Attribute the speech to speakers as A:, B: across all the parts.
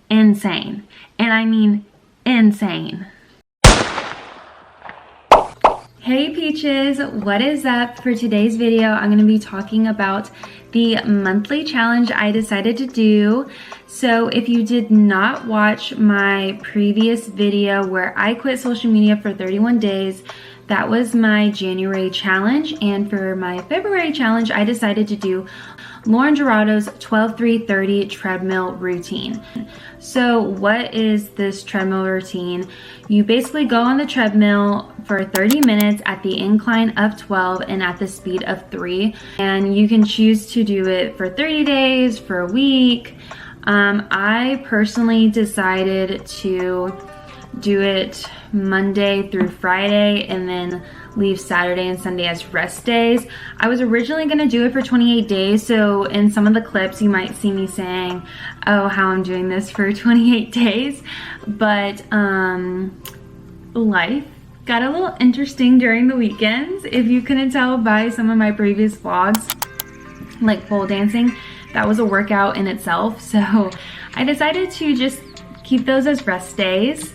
A: insane. And I mean insane. Hey Peaches, what is up? For today's video, I'm going to be talking about the monthly challenge I decided to do. So if you did not watch my previous video where I quit social media for 31 days, that was my January challenge. And for my February challenge, I decided to do Lauren Giraldo's 12-3-30 treadmill routine. So what is this treadmill routine? You basically go on the treadmill for 30 minutes at the incline of 12 and at the speed of 3. And you can choose to do it for 30 days, for a week. I personally decided to do it Monday through Friday and then leave Saturday and Sunday as rest days. I was originally going to do it for 28 days, so in some of the clips you might see me saying, oh, how I'm doing this for 28 days, but life got a little interesting during the weekends. If you couldn't tell by some of my previous vlogs, like pole dancing, that was a workout in itself, so I decided to just keep those as rest days.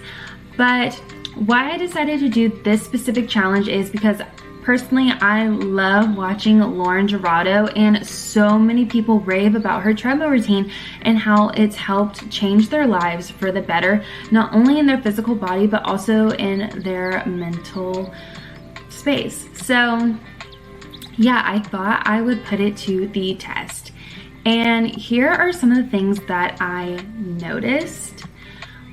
A: But why I decided to do this specific challenge is because personally I love watching Lauren Giraldo, and so many people rave about her treadmill routine and how it's helped change their lives for the better, not only in their physical body but also in their mental space. So yeah, I thought I would put it to the test. And here are some of the things that I noticed.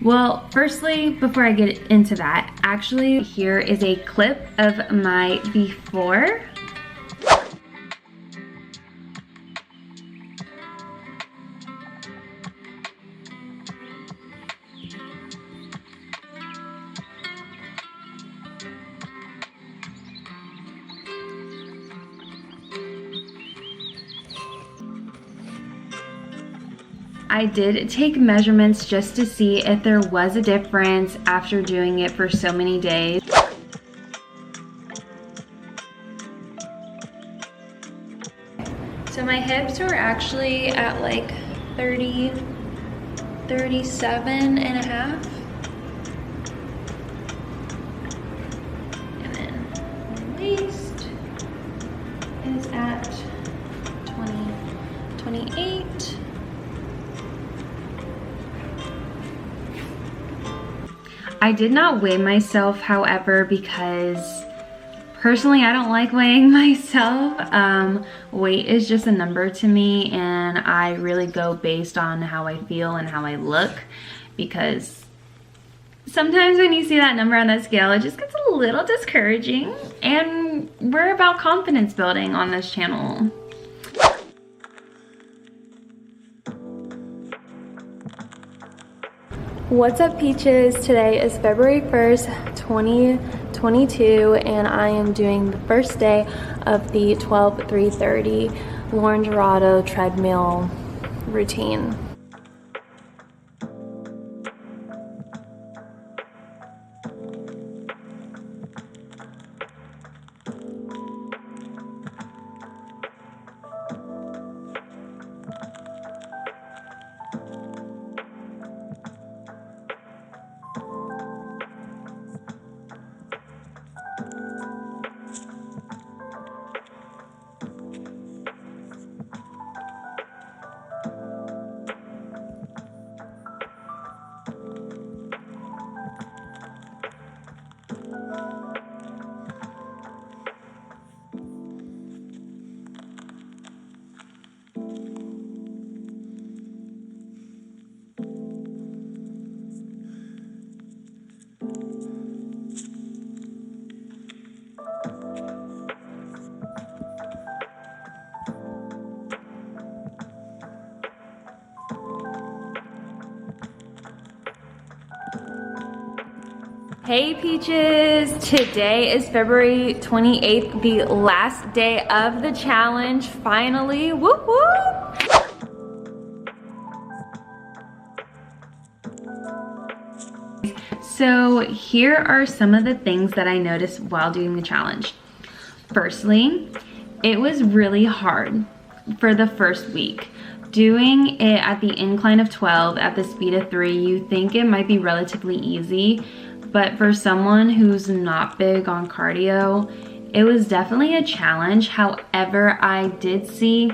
A: Well, firstly, before I get into that, actually here is a clip of my before. I did take measurements just to see if there was a difference after doing it for so many days. So my hips were actually at like 30, 37 and a half. And then my waist is at 20, 28. I did not weigh myself, however, because personally I don't like weighing myself. Weight is just a number to me, and I really go based on how I feel and how I look, because sometimes when you see that number on that scale, it just gets a little discouraging, and we're about confidence building on this channel. What's up, Peaches? Today is February 1st, 2022, and I am doing the first day of the 12-3-30 Lauren Giraldo treadmill routine. Hey Peaches, today is February 28th, the last day of the challenge, finally, whoop whoop. So here are some of the things that I noticed while doing the challenge. Firstly, it was really hard for the first week. doing it at the incline of 12 at the speed of 3, you think it might be relatively easy, but for someone who's not big on cardio, it was definitely a challenge. However, I did see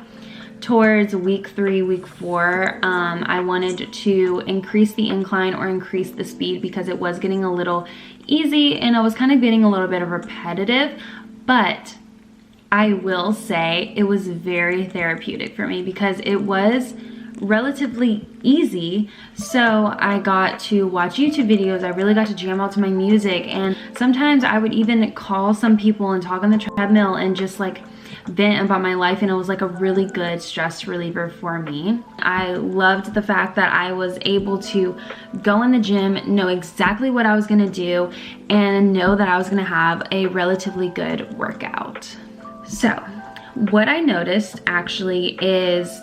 A: towards week 3, week 4, I wanted to increase the incline or increase the speed because it was getting a little easy and I was kind of getting a little bit of repetitive, but I will say it was very therapeutic for me because it was relatively easy. So I got to watch YouTube videos, I really got to jam out to my music, and sometimes I would even call some people and talk on the treadmill and just like vent about my life, and it was like a really good stress reliever for me. I loved the fact that I was able to go in the gym, know exactly what I was gonna do, and know that I was gonna have a relatively good workout. So what I noticed actually is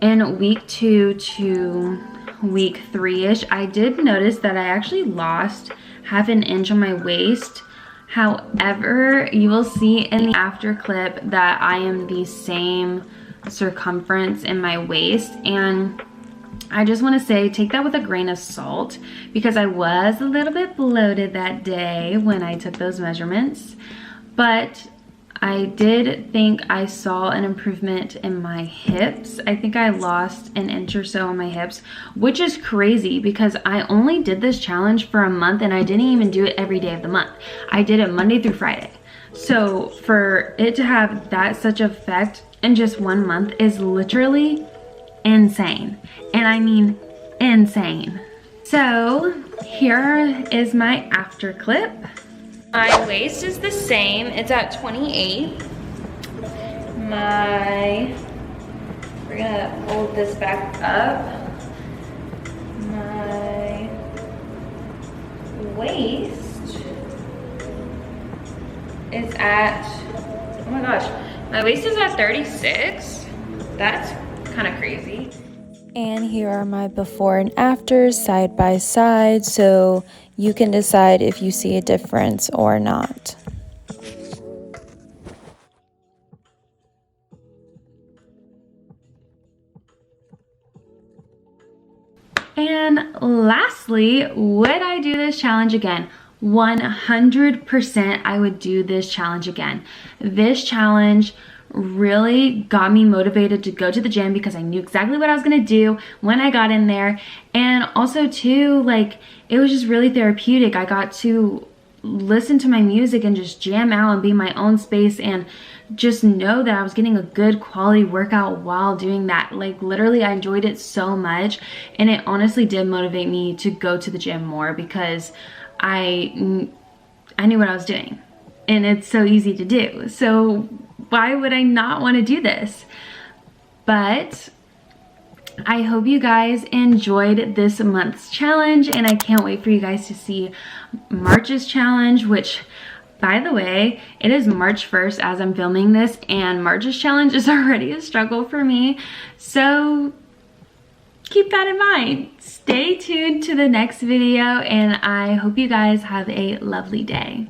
A: in week 2 to week 3-ish, I did notice that I actually lost half an inch on my waist. However, you will see in the after clip that I am the same circumference in my waist, and I just want to say take that with a grain of salt because I was a little bit bloated that day when I took those measurements, but I did think I saw an improvement in my hips. I think I lost an inch or so on my hips, which is crazy because I only did this challenge for a month and I didn't even do it every day of the month. I did it Monday through Friday. So for it to have that such effect in just 1 month is literally insane. And I mean insane. So here is my after clip. My waist is the same, it's at 28. We're gonna fold this back up. My waist is at, oh my gosh, my waist is at 36. That's kind of crazy.
B: And here are my before and afters side by side, so you can decide if you see a difference or not.
A: And lastly, would I do this challenge again? 100% I would do this challenge again. This challenge really got me motivated to go to the gym because I knew exactly what I was gonna do when I got in there. And also too, like, it was just really therapeutic. I got to listen to my music and just jam out and be in my own space and just know that I was getting a good quality workout while doing that. Like, literally I enjoyed it so much, and it honestly did motivate me to go to the gym more because I knew what I was doing and it's so easy to do. So why would I not want to do this? But I hope you guys enjoyed this month's challenge, and I can't wait for you guys to see March's challenge, which, by the way, it is March 1st as I'm filming this, and March's challenge is already a struggle for me. So keep that in mind. Stay tuned to the next video, and I hope you guys have a lovely day.